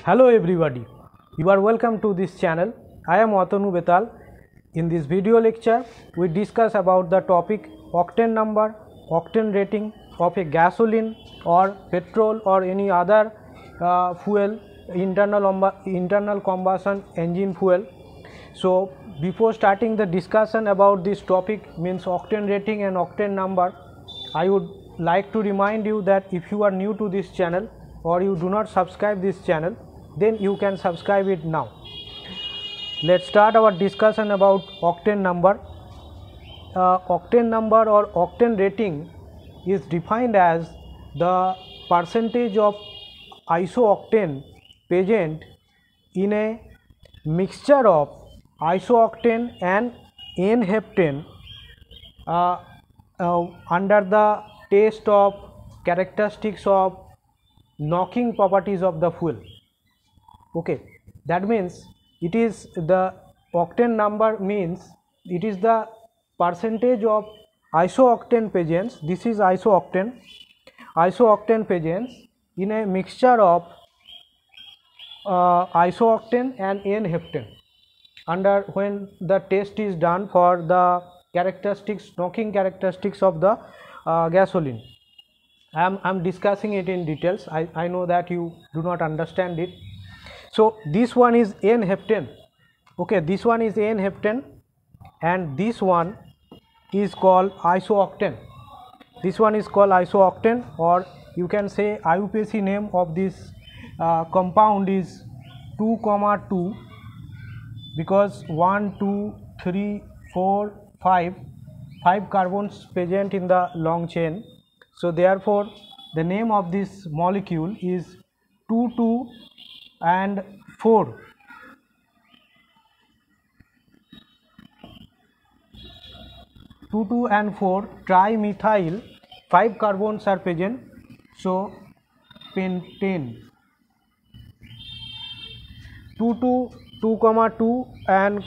Hello everybody, you are welcome to this channel. I am Atanu Betal. In this video lecture, we discuss about the topic octane number, octane rating of a gasoline or petrol or any other fuel, internal combustion engine fuel. So before starting the discussion about this topic, means octane rating and octane number, I would like to remind you that if you are new to this channel or you do not subscribe this channel, then you can subscribe it now. Let's start our discussion about octane number. Octane number or octane rating is defined as the percentage of isooctane present in a mixture of isooctane and N-heptane under the test of characteristics of knocking properties of the fuel. Okay, that means it is the octane number, means it is the percentage of isooctane presence. This is isooctane presence in a mixture of isooctane and N-heptane under when the test is done for the knocking characteristics of the gasoline. I am discussing it in details. I know that you do not understand it. So this one is N-heptane. Okay, this one is N-heptane and this one is called isooctane. This one is called isooctane, or you can say IUPAC name of this compound is 2,2, because 1, 2, 3, 4, 5 carbons present in the long chain. So therefore the name of this molecule is 2,2 and 4. 2,2 and 4 trimethyl, 5 carbons are present, so pentane. 2,2, 2,2 and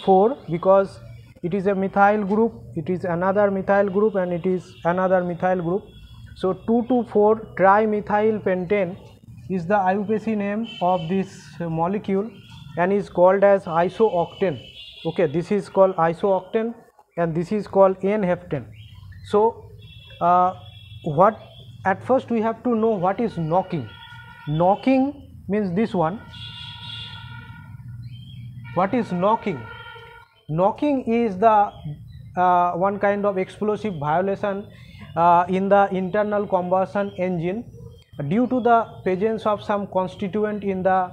4, because it is a methyl group, it is another methyl group and it is another methyl group. So 2,2,4 trimethyl pentane is the IUPAC name of this molecule and is called as isooctane. Okay, this is called isooctane and this is called N-heptane. So what at first we have to know what is knocking. Knocking means this one. What is knocking? Knocking is the one kind of explosive violation in the internal combustion engine due to the presence of some constituent in the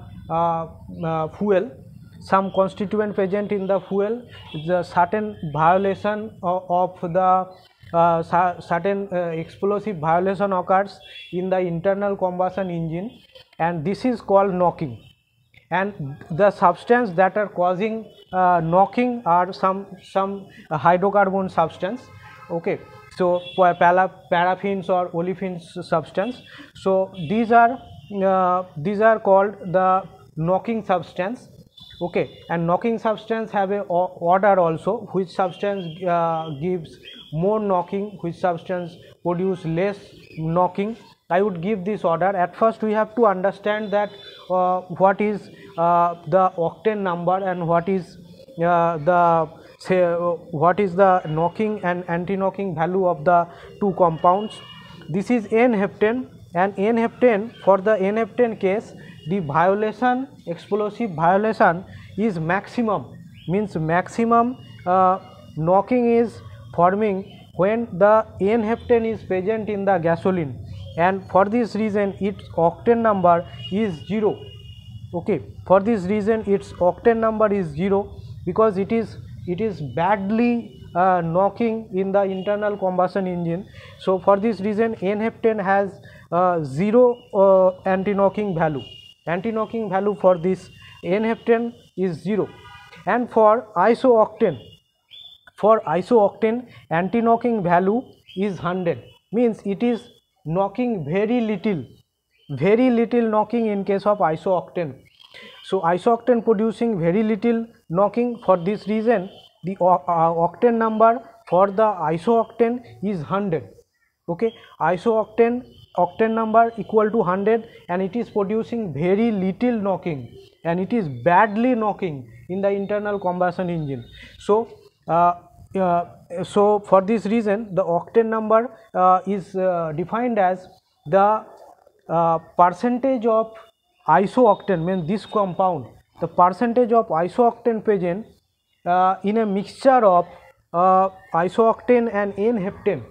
fuel. Some constituent present in the fuel is a certain violation of the certain explosive violation occurs in the internal combustion engine, and this is called knocking. And the substance that are causing knocking are some hydrocarbon substance. Okay, so paraffins or olefins substance. So these are called the knocking substance. Okay, and knocking substance have a order also, which substance gives more knocking, which substance produce less knocking. I would give this order. At first we have to understand that what is the octane number and what is the knocking and anti-knocking value of the two compounds. This is N-heptane, and N-heptane, for the N-heptane case, the violation, explosive violation is maximum, means maximum knocking is forming when the N-heptane is present in the gasoline, and for this reason its octane number is 0. Okay, for this reason its octane number is 0, because it is badly knocking in the internal combustion engine. So for this reason N-heptane has 0 anti-knocking value. Anti-knocking value for this N-heptane is 0. And for isooctane, anti-knocking value is 100, means it is knocking very little knocking in case of isooctane. So isooctane producing very little knocking. For this reason the octane number for the isooctane is 100. Okay, isooctane octane number equal to 100 and it is producing very little knocking and it is badly knocking in the internal combustion engine. So so for this reason the octane number is defined as the percentage of isooctane, means this compound, the percentage of isooctane present in a mixture of isooctane and N-heptane.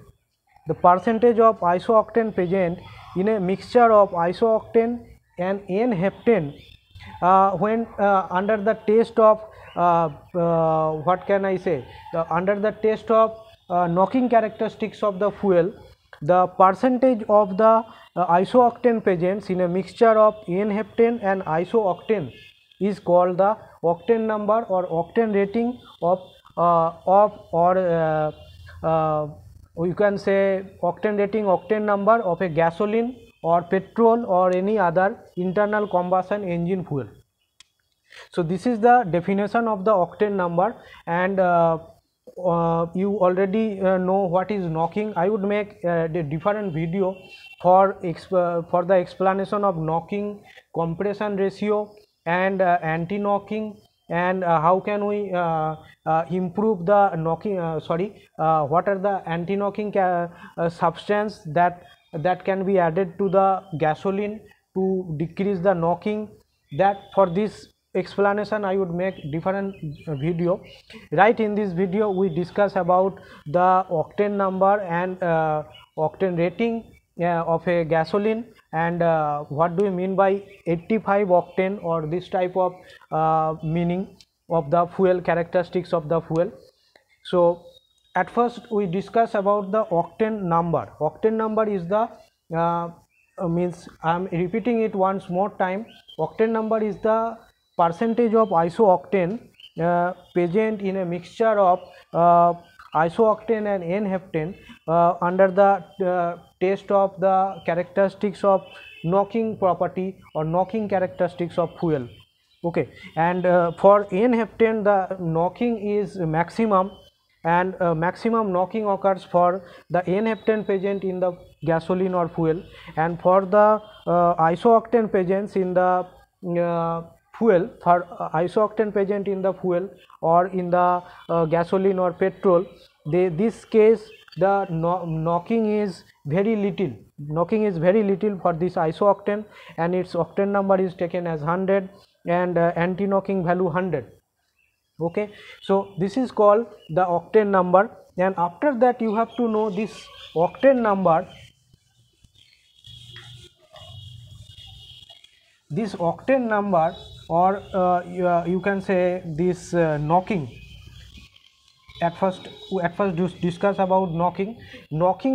The percentage of isooctane present in a mixture of isooctane and N-heptane when under the test of what can I say, under the test of knocking characteristics of the fuel, the percentage of the isooctane presents in a mixture of N-heptane and isooctane is called the octane number or octane rating of you can say octane rating, octane number of a gasoline or petrol or any other internal combustion engine fuel. So this is the definition of the octane number, and you already know what is knocking. I would make a different video for the explanation of knocking, compression ratio and anti-knocking, and how can we improve the knocking, what are the anti-knocking substance that can be added to the gasoline to decrease the knocking. That for this explanation I would make different video. Right, in this video we discuss about the octane number and octane rating of a gasoline, and what do we mean by 85 octane or this type of meaning of the fuel, characteristics of the fuel. So at first we discuss about the octane number. Octane number is the means I am repeating it once more time. Octane number is the percentage of isooctane present in a mixture of isooctane and N-heptane under the test of the characteristics of knocking property or knocking characteristics of fuel. Okay, and for N-heptane the knocking is maximum, and maximum knocking occurs for the N-heptane present in the gasoline or fuel, and for the isooctane presence in the fuel, for isooctane present in the fuel or in the gasoline or petrol, this case the knocking is very little. Knocking is very little for this isooctane, and its octane number is taken as 100 and anti-knocking value 100. Okay, so this is called the octane number, and after that you have to know this octane number. This octane number or you can say this knocking. At first discuss about knocking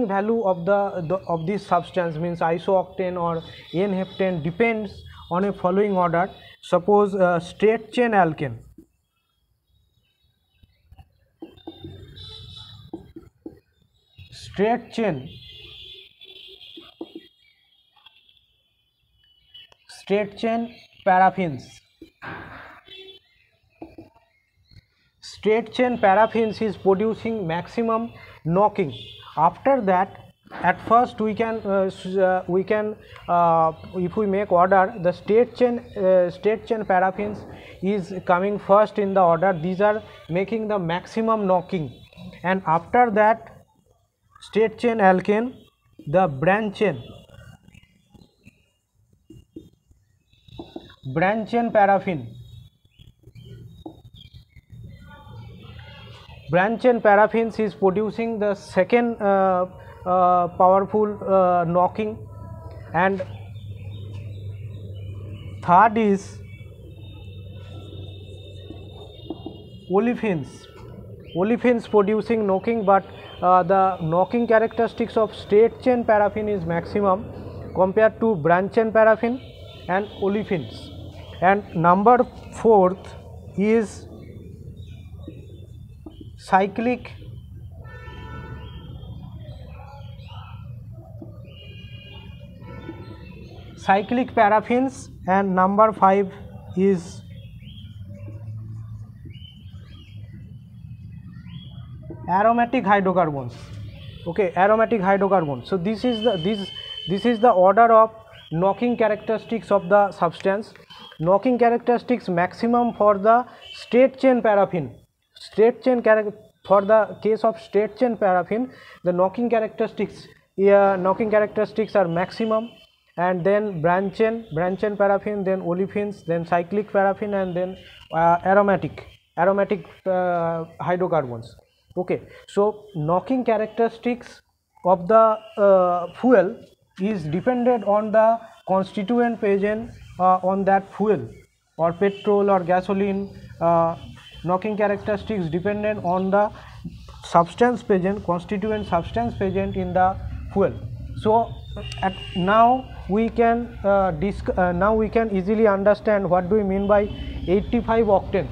value of of this substance, means isooctane or N-heptane, depends on a following order. Suppose straight chain alkane. Straight chain paraffins. Straight chain paraffins is producing maximum knocking. After that, at first we can if we make order, the straight chain paraffins is coming first in the order. These are making the maximum knocking, and after that straight chain alkane, the branch chain paraffin. Branch chain paraffins is producing the second powerful knocking, and third is olefins. Olefins producing knocking, but the knocking characteristics of straight chain paraffin is maximum compared to branch chain paraffin and olefins. And number 4th is cyclic paraffins, and number 5 is aromatic hydrocarbons. Okay, aromatic hydrocarbons. So this is This is the order of knocking characteristics of the substance. Knocking characteristics maximum for the straight chain paraffin. For the case of straight chain paraffin, the knocking characteristics are maximum, and then branch chain paraffin, then olefins, then cyclic paraffin, and then aromatic hydrocarbons. Okay, so knocking characteristics of the fuel is dependent on the constituent present on that fuel, or petrol or gasoline. Knocking characteristics dependent on the constituent substance present in the fuel. So now we can easily understand what do we mean by 85 octane.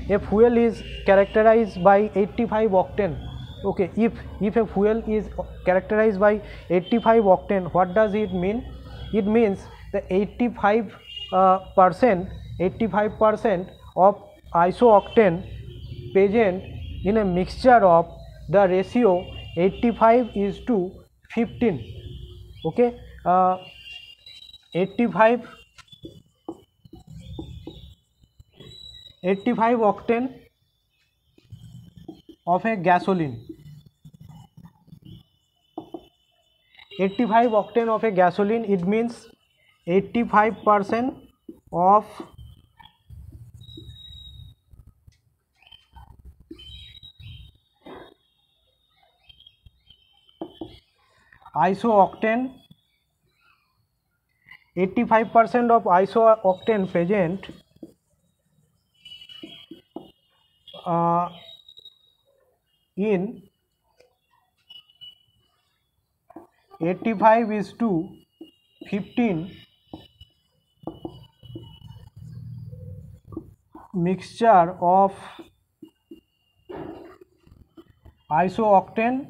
A fuel is characterized by 85 octane. Okay, if a fuel is characterized by 85 octane, what does it mean? It means the 85% of isooctane present in a mixture of the ratio 85:15. Okay, 85 octane of a gasoline. 85 octane of a gasoline, it means 85% of isooctane, 85% of isooctane present in 85:15 mixture of isooctane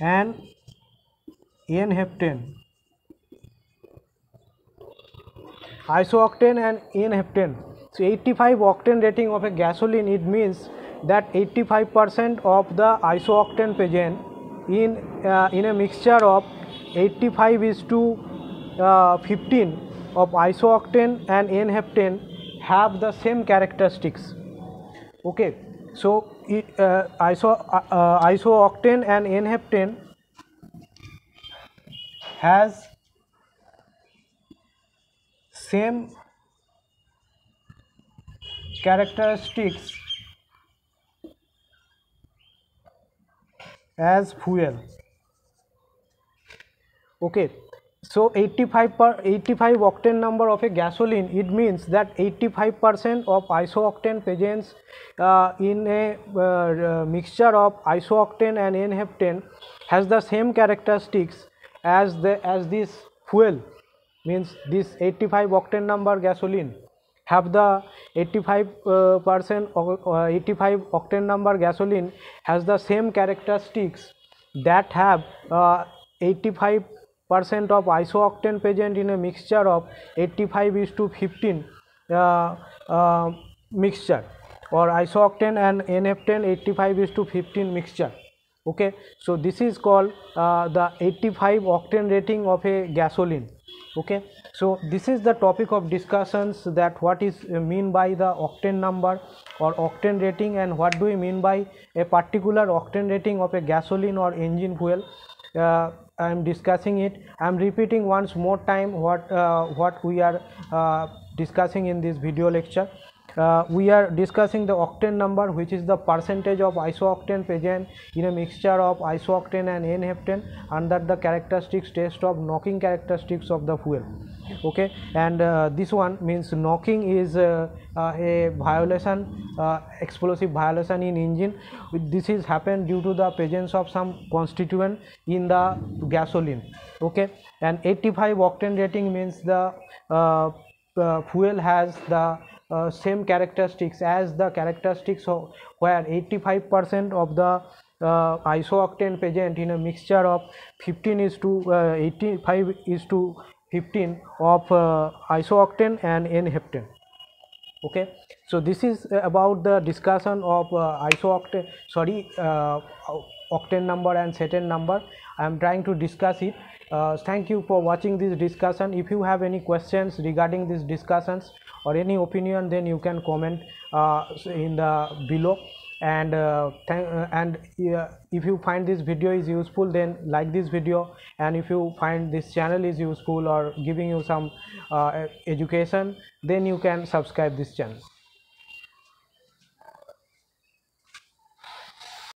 and N-heptane. Isooctane and N-heptane. So 85 octane rating of a gasoline, it means that 85% of the isooctane present in a mixture of 85:15 of isooctane and N-heptane have the same characteristics. Okay, so isooctane and N-heptane has same characteristics as fuel. Okay, so 85 octane number of a gasoline, it means that 85% of isooctane presents in a mixture of isooctane and N-heptane has the same characteristics as this fuel, means this 85 octane number gasoline have the 85% or 85 octane number gasoline has the same characteristics that have 85% of isooctane present in a mixture of 85:15 mixture, or isooctane and N-heptane 85:15 mixture. Okay, so this is called the 85 octane rating of a gasoline. Okay, so this is the topic of discussions, that what is mean by the octane number or octane rating, and what do we mean by a particular octane rating of a gasoline or engine fuel. I am discussing it. I am repeating once more time what we are discussing in this video lecture. We are discussing the octane number, which is the percentage of isooctane present in a mixture of isooctane and N-heptane under the characteristics test of knocking characteristics of the fuel. Okay, and this one means knocking is a violation, explosive violation in engine. This is happened due to the presence of some constituent in the gasoline. Okay, and 85 octane rating means the fuel has the same characteristics as the characteristics of where 85% of the isooctane present in a mixture of 85:15 of isooctane and N-heptane. Okay, so this is about the discussion of octane number and Satan number. I am trying to discuss it. Thank you for watching this discussion. If you have any questions regarding these discussions or any opinion, then you can comment in the below. And if you find this video is useful, then like this video, and if you find this channel is useful or giving you some education, then you can subscribe this channel.